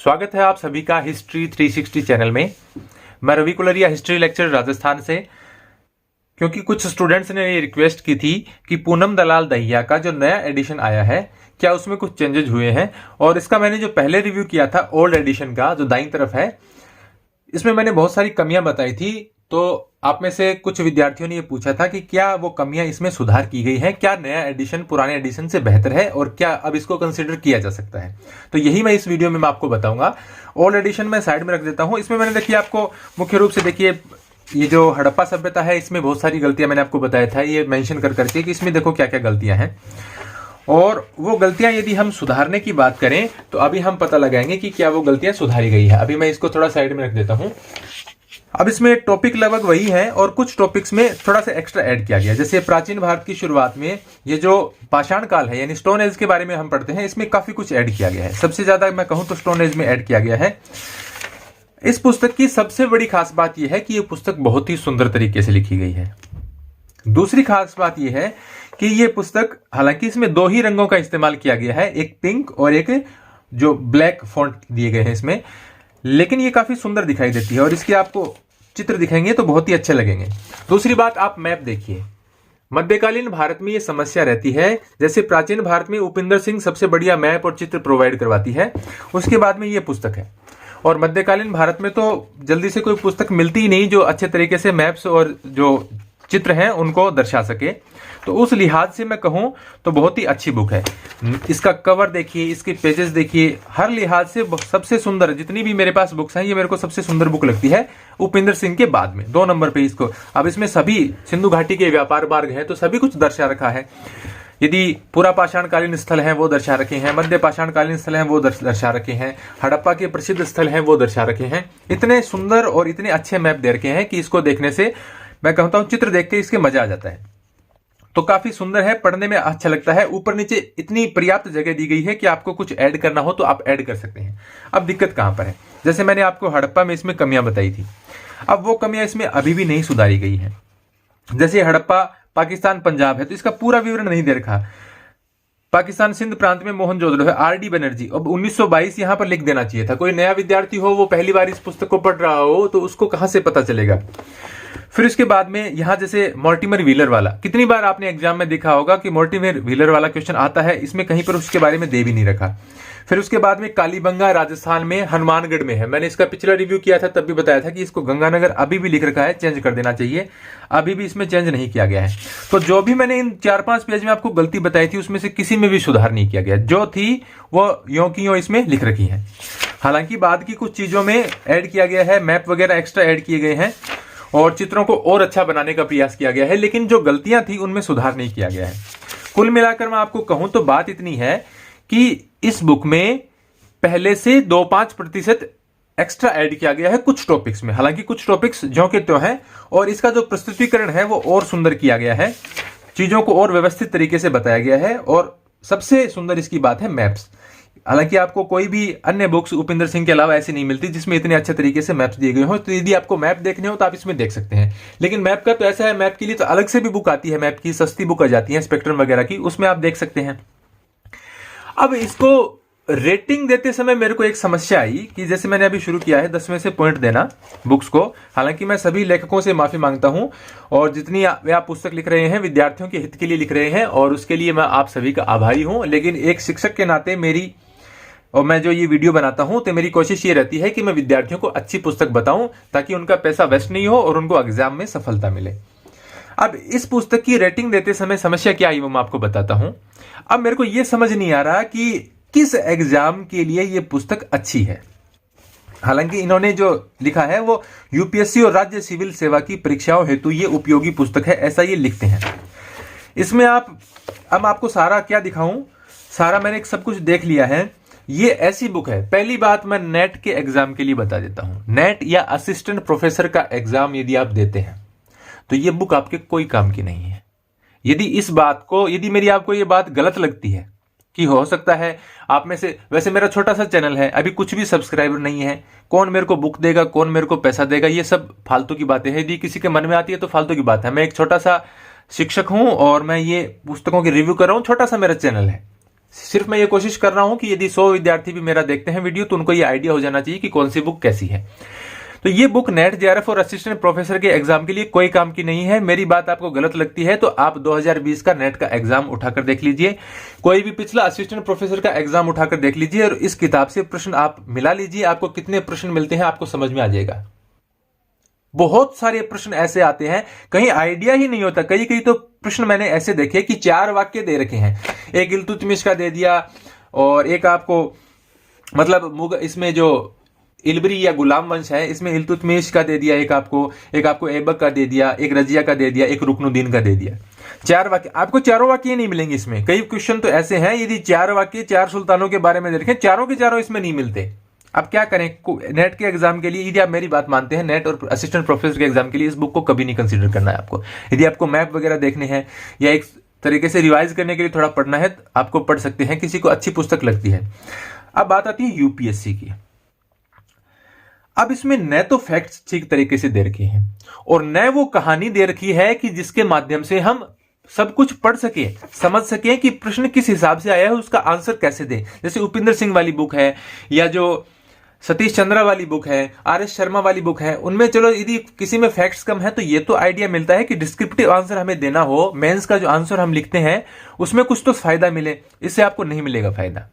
स्वागत है आप सभी का हिस्ट्री 360 चैनल में। मैं रवि कुलरिया, हिस्ट्री लेक्चर राजस्थान से। क्योंकि कुछ स्टूडेंट्स ने ये रिक्वेस्ट की थी कि पूनम दलाल दहिया का जो नया एडिशन आया है क्या उसमें कुछ चेंजेस हुए हैं, और इसका मैंने जो पहले रिव्यू किया था ओल्ड एडिशन का जो दाईं तरफ है, इसमें मैंने बहुत सारी कमियां बताई थी। तो आप में से कुछ विद्यार्थियों ने ये पूछा था कि क्या वो कमियां इसमें सुधार की गई हैं, क्या नया एडिशन पुराने एडिशन से बेहतर है और क्या अब इसको कंसीडर किया जा सकता है। तो यही मैं इस वीडियो में मैं आपको बताऊंगा। ओल्ड एडिशन मैं साइड में रख देता हूं। इसमें मैंने देखिए आपको मुख्य रूप से देखिए ये जो हड़प्पा सभ्यता है इसमें बहुत सारी गलतियां मैंने आपको बताया था, ये मेंशन कर करके कि इसमें देखो क्या क्या गलतियां हैं, और वो गलतियां यदि हम सुधारने की बात करें तो अभी हम पता लगाएंगे कि क्या वो गलतियां सुधारी गई है। अभी मैं इसको थोड़ा साइड में रख देता हूं। अब इसमें टॉपिक लगभग वही है और कुछ टॉपिक्स में थोड़ा सा एक्स्ट्रा ऐड किया गया। जैसे प्राचीन भारत की शुरुआत में ये जो पाषाण काल है यानी स्टोन एज के बारे में हम पढ़ते हैं, इसमें काफी कुछ ऐड किया गया है। सबसे ज्यादा मैं कहूं तो स्टोन एज में ऐड किया गया है। इस पुस्तक की सबसे बड़ी खास बात यह है कि यह पुस्तक बहुत ही सुंदर तरीके से लिखी गई है। दूसरी खास बात यह है कि यह पुस्तक, हालांकि इसमें दो ही रंगों का इस्तेमाल किया गया है, एक पिंक और एक जो ब्लैक फॉन्ट दिए गए हैं इसमें, लेकिन ये काफी सुंदर दिखाई देती है और इसके आपको चित्र दिखाएंगे तो बहुत ही अच्छे लगेंगे। दूसरी बात, आप मैप देखिए। मध्यकालीन भारत में ये समस्या रहती है, जैसे प्राचीन भारत में उपिंदर सिंह सबसे बढ़िया मैप और चित्र प्रोवाइड करवाती है, उसके बाद में ये पुस्तक है। और मध्यकालीन भारत में तो जल्दी से कोई पुस्तक मिलती ही नहीं जो अच्छे तरीके से मैप्स और जो चित्र हैं उनको दर्शा सके। तो उस लिहाज से मैं कहूं तो बहुत ही अच्छी बुक है। इसका कवर देखिए, इसके पेजेस देखिए, हर लिहाज से सबसे सुंदर, जितनी भी मेरे पास बुक्स हैं ये मेरे को सबसे सुंदर बुक लगती है उपिंदर सिंह के बाद में, 2 नंबर पे इसको। अब इसमें सभी सिंधु घाटी के व्यापार मार्ग हैं तो सभी कुछ दर्शा रखा है। यदि पूरा पाषाणकालीन स्थल हैं वो दर्शा रखे हैं, मध्य पाषाणकालीन स्थल हैं वो दर्शा रखे हैं, हड़प्पा के प्रसिद्ध स्थल हैं वो दर्शा रखे हैं। इतने सुंदर और इतने अच्छे मैप दे रखे हैं कि इसको देखने से मैं कहता हूं चित्र देख के इसके मजा आ जाता है। तो काफी सुंदर है, पढ़ने में अच्छा लगता है। ऊपर नीचे इतनी पर्याप्त जगह दी गई है कि आपको कुछ ऐड करना हो तो आप ऐड कर सकते हैं। अब दिक्कत कहां पर है, जैसे मैंने आपको हड़प्पा में इसमें कमियां बताई थी, अब वो कमियां इसमें अभी भी नहीं सुधारी गई है। जैसे हड़प्पा पाकिस्तान पंजाब है तो इसका पूरा विवरण नहीं दे रखा। पाकिस्तान सिंध प्रांत में मोहनजोदड़ो है, आरडी बनर्जी, अब 1922 यहां पर लिख देना चाहिए था। कोई नया विद्यार्थी हो, वो पहली बार इस पुस्तक को पढ़ रहा हो तो उसको कहां से पता चलेगा। फिर इसके बाद में यहां जैसे मोर्टिमर व्हीलर वाला, कितनी बार आपने एग्जाम में देखा होगा कि मोर्टिमर व्हीलर वाला क्वेश्चन आता है, इसमें कहीं पर उसके बारे में दे भी नहीं रखा। फिर उसके बाद में कालीबंगा राजस्थान में हनुमानगढ़ में है, मैंने इसका पिछला रिव्यू किया था तब भी बताया था कि इसको गंगानगर अभी भी लिख रखा है, चेंज कर देना चाहिए, अभी भी इसमें चेंज नहीं किया गया है। तो जो भी मैंने इन 4-5 पेज में आपको गलती बताई थी उसमें से किसी में भी सुधार नहीं किया गया, जो थी वो यों की यों इसमें लिख रखी है। हालांकि बाद की कुछ चीजों में ऐड किया गया है, मैप वगैरह एक्स्ट्रा ऐड किए गए हैं और चित्रों को और अच्छा बनाने का प्रयास किया गया है, लेकिन जो गलतियां थी उनमें सुधार नहीं किया गया है। कुल मिलाकर मैं आपको कहूं तो बात इतनी है कि इस बुक में पहले से 2-5% एक्स्ट्रा ऐड किया गया है कुछ टॉपिक्स में। हालांकि कुछ टॉपिक्स ज्यों के त्यों हैं और इसका जो प्रस्तुतिकरण है वो और सुंदर किया गया है, चीजों को और व्यवस्थित तरीके से बताया गया है। और सबसे सुंदर इसकी बात है मैप्स। हालांकि आपको कोई भी अन्य बुक्स उपिंदर सिंह के अलावा ऐसी नहीं मिलती जिसमें इतने अच्छे तरीके से मैप्स दिए गए हो। तो यदि आपको मैप देखने हो तो आप इसमें देख सकते हैं, लेकिन मैप का तो ऐसा है, मैप के लिए तो अलग से भी बुक आती है, मैप की सस्ती बुक आ जाती है स्पेक्ट्रम वगैरह की, उसमें आप देख सकते हैं। अब इसको रेटिंग देते समय मेरे को एक समस्या आई कि जैसे मैंने अभी शुरू किया है 10 में से पॉइंट देना बुक्स को। हालांकि मैं सभी लेखकों से माफी मांगता हूं, और जितनी आप पुस्तक लिख रहे हैं विद्यार्थियों के हित के लिए लिख रहे हैं और उसके लिए मैं आप सभी का आभारी हूं। लेकिन एक शिक्षक के नाते मेरी और मैं जो ये वीडियो बनाता हूं तो मेरी कोशिश ये रहती है कि मैं विद्यार्थियों को अच्छी पुस्तक बताऊं ताकि उनका पैसा वेस्ट नहीं हो और उनको एग्जाम में सफलता मिले। अब इस पुस्तक की रेटिंग देते समय समस्या क्या आई वो मैं आपको बताता हूं। अब मेरे को यह समझ नहीं आ रहा कि किस एग्जाम के लिए यह पुस्तक अच्छी है। हालांकि इन्होंने जो लिखा है वो यूपीएससी और राज्य सिविल सेवा की परीक्षाओं हेतु ये उपयोगी पुस्तक है, ऐसा ये लिखते हैं। इसमें अब आपको सारा क्या दिखाऊं, सारा मैंने सब कुछ देख लिया है। ये ऐसी बुक है, पहली बात मैं नेट के एग्जाम के लिए बता देता हूं, नेट या असिस्टेंट प्रोफेसर का एग्जाम यदि आप देते हैं तो ये बुक आपके कोई काम की नहीं है। यदि मेरी आपको ये बात गलत लगती है कि हो सकता है आप में से, वैसे मेरा छोटा सा चैनल है, अभी कुछ भी सब्सक्राइबर नहीं है, कौन मेरे को बुक देगा, कौन मेरे को पैसा देगा, ये सब फालतू की बातें हैं। यदि किसी के मन में आती है तो फालतू की बात है। मैं एक छोटा सा शिक्षक हूं और मैं ये पुस्तकों की रिव्यू कर रहा हूं, छोटा सा मेरा चैनल है। सिर्फ मैं ये कोशिश कर रहा हूं कि यदि 100 विद्यार्थी भी मेरा देखते हैं वीडियो तो उनको ये आइडिया हो जाना चाहिए कि कौन सी बुक कैसी है। तो ये बुक नेट जेआरएफ और असिस्टेंट प्रोफेसर के एग्जाम के लिए कोई काम की नहीं है। मेरी बात आपको गलत लगती है तो आप 2020 का नेट का एग्जाम उठाकर देख लीजिए, कोई भी पिछला असिस्टेंट प्रोफेसर का एग्जाम उठाकर देख लीजिए और इस किताब से प्रश्न आप मिला लीजिए, आपको कितने प्रश्न मिलते हैं आपको समझ में आ जाएगा। बहुत सारे प्रश्न ऐसे आते हैं कहीं आइडिया ही नहीं होता। कई कई तो प्रश्न मैंने ऐसे देखे कि 4 वाक्य दे रखे हैं, एक इल्तुतमिश का दे दिया और एक आपको मतलब इसमें जो इलबरी या गुलाम वंश है इसमें इल्तुतमिश का दे दिया, एक आपको ऐबक का दे दिया, एक रजिया का दे दिया, एक रुकनुद्दीन का दे दिया। 4 वाक्य, आपको चारों वाक्य नहीं मिलेंगे इसमें। कई क्वेश्चन तो ऐसे हैं यदि 4 वाक्य 4 सुल्तानों के बारे में देखें, चारों के चारों इसमें नहीं मिलते। अब क्या करें, नेट के एग्जाम के लिए यदि आप मेरी बात मानते हैं, नेट और असिस्टेंट प्रोफेसर के एग्जाम के लिए इस बुक को कभी नहीं कंसीडर करना है आपको। यदि आपको मैप वगैरह देखने हैं या एक तरीके से रिवाइज करने के लिए थोड़ा पढ़ना है आपको पढ़ सकते हैं, किसी को अच्छी पुस्तक लगती है। अब बात आती है यूपीएससी की। अब इसमें न तो फैक्ट्स ठीक तरीके से दे रखे हैं और न वो कहानी दे रखी है कि जिसके माध्यम से हम सब कुछ पढ़ सके, समझ सके कि प्रश्न किस हिसाब से आया है, उसका आंसर कैसे दे। जैसे उपिंदर सिंह वाली बुक है या जो सतीश चंद्रा वाली बुक है, आर.एस. शर्मा वाली बुक है, उनमें चलो यदि किसी में फैक्ट्स कम है तो ये तो आइडिया मिलता है कि डिस्क्रिप्टिव आंसर हमें देना हो, मेंस का जो आंसर हम लिखते हैं उसमें कुछ तो फायदा मिले। इससे आपको नहीं मिलेगा फायदा।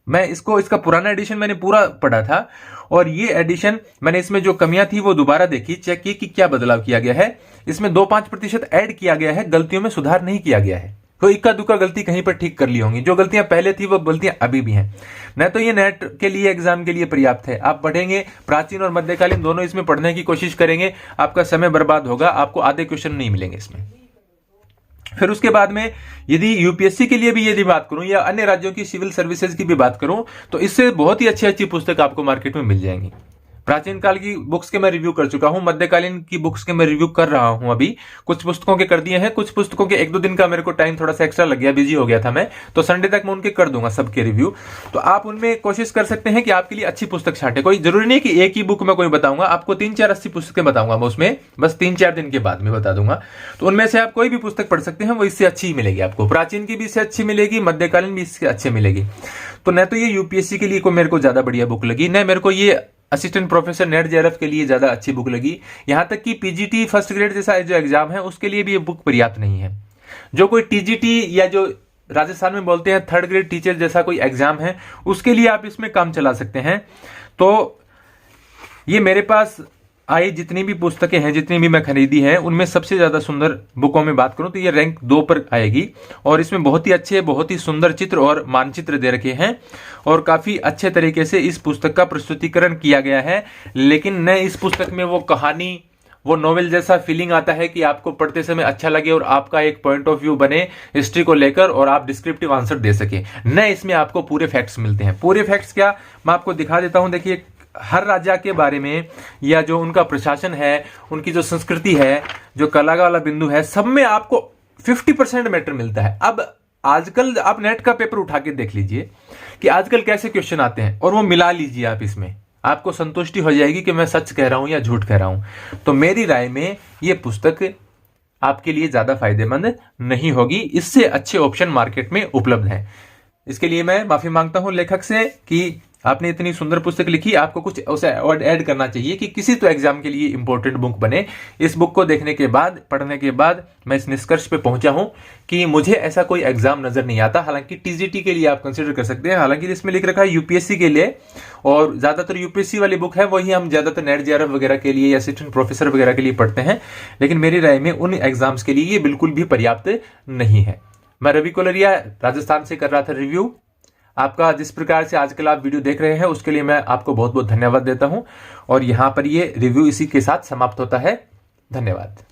मैं इसका पुराना एडिशन मैंने पूरा पढ़ा था और ये एडिशन मैंने इसमें जो कमियां थी वो दोबारा देखी, चेक की कि क्या बदलाव किया गया है। इसमें 2-5% ऐड किया गया है, गलतियों में सुधार नहीं किया गया है। तो इक्का दुक्का गलती कहीं पर ठीक कर ली होंगी, जो गलतियां पहले थी वो गलतियां अभी भी हैं। न तो ये नेट के लिए एग्जाम के लिए पर्याप्त है। आप पढ़ेंगे, प्राचीन और मध्यकालीन दोनों इसमें पढ़ने की कोशिश करेंगे, आपका समय बर्बाद होगा, आपको आधे क्वेश्चन नहीं मिलेंगे इसमें। फिर उसके बाद में यदि यूपीएससी के लिए भी यदि बात करूं या अन्य राज्यों की सिविल सर्विसेज की भी बात करूं तो इससे बहुत ही अच्छी अच्छी पुस्तक आपको मार्केट में मिल जाएंगी। प्राचीन काल की बुक्स के मैं रिव्यू कर चुका हूं, मध्यकालीन की बुक्स के मैं रिव्यू कर रहा हूं अभी। कुछ पुस्तकों के कर दिए हैं, कुछ पुस्तकों के 1-2 दिन का मेरे को टाइम थोड़ा सा एक्स्ट्रा लग गया, बिजी हो गया था मैं, तो संडे तक मैं उनके कर दूंगा सबके रिव्यू। तो आप उनमें कोशिश कर सकते हैं कि आपके लिए अच्छी पुस्तक छांटे। कोई जरूरी नहीं कि एक ही बुक में कोई बताऊंगा, आपको 3-4 अच्छी पुस्तकें बताऊंगा मैं उसमें, बस 3-4 दिन के बाद में बता दूंगा। तो उनमें से आप कोई भी पुस्तक पढ़ सकते हैं, वो इससे अच्छी मिलेगी आपको। प्राचीन की भी इससे अच्छी मिलेगी, मध्यकालीन भी इससे अच्छी मिलेगी। तो न तो ये यूपीएससी के लिए कोई मेरे को ज्यादा बढ़िया बुक लगी, न मेरे को ये असिस्टेंट प्रोफेसर नेट जेआरएफ के लिए ज्यादा अच्छी बुक लगी। यहां तक कि पीजीटी फर्स्ट ग्रेड जैसा जो एग्जाम है उसके लिए भी ये बुक पर्याप्त नहीं है। जो कोई टीजीटी या जो राजस्थान में बोलते हैं 3rd ग्रेड टीचर जैसा कोई एग्जाम है उसके लिए आप इसमें काम चला सकते हैं। तो ये मेरे पास आई जितनी भी पुस्तकें हैं, जितनी भी मैं खरीदी है, उनमें सबसे ज्यादा सुंदर बुकों में बात करूं तो ये रैंक 2 पर आएगी। और इसमें बहुत ही अच्छे, बहुत ही सुंदर चित्र और मानचित्र दे रखे हैं और काफी अच्छे तरीके से इस पुस्तक का प्रस्तुतिकरण किया गया है। लेकिन न इस पुस्तक में वो कहानी, वो नोवेल जैसा फीलिंग आता है कि आपको पढ़ते समय अच्छा लगे और आपका एक पॉइंट ऑफ व्यू बने हिस्ट्री को लेकर और आप डिस्क्रिप्टिव आंसर दे सके। न इसमें आपको पूरे फैक्ट्स मिलते हैं। पूरे फैक्ट्स क्या, मैं आपको दिखा देता हूं। देखिए, हर राज्य के बारे में या जो उनका प्रशासन है, उनकी जो संस्कृति है, जो कला वाला बिंदु है, सब में आपको 50% मैटर मिलता है। अब आजकल आप नेट का पेपर उठा के देख लीजिए कि आजकल कैसे क्वेश्चन आते हैं और वो मिला लीजिए आप, इसमें आपको संतुष्टि हो जाएगी कि मैं सच कह रहा हूं या झूठ कह रहा हूं। तो मेरी राय में ये पुस्तक आपके लिए ज्यादा फायदेमंद नहीं होगी। इससे अच्छे ऑप्शन मार्केट में उपलब्ध हैं। इसके लिए मैं माफी मांगता हूं लेखक से कि आपने इतनी सुंदर पुस्तक लिखी, आपको कुछ उसे ऐड करना चाहिए कि किसी तो एग्जाम के लिए इंपॉर्टेंट बुक बने। इस बुक को देखने के बाद, पढ़ने के बाद मैं इस निष्कर्ष पे पहुंचा हूं कि मुझे ऐसा कोई एग्जाम नजर नहीं आता। हालांकि टीजीटी के लिए आप कंसीडर कर सकते हैं, हालांकि इसमें लिख रखा है यूपीएससी के लिए, और ज्यादातर यूपीएससी वाली बुक है वही हम ज्यादातर नेट जेआरएफ वगैरह के लिए या असिस्टेंट प्रोफेसर वगैरह के लिए पढ़ते हैं। लेकिन मेरी राय में उन एग्जाम्स के लिए ये बिल्कुल भी पर्याप्त नहीं है। मैं रवि कोलरिया राजस्थान से कर रहा था रिव्यू। आपका जिस प्रकार से आजकल आप वीडियो देख रहे हैं उसके लिए मैं आपको बहुत बहुत धन्यवाद देता हूं और यहां पर ये रिव्यू इसी के साथ समाप्त होता है। धन्यवाद।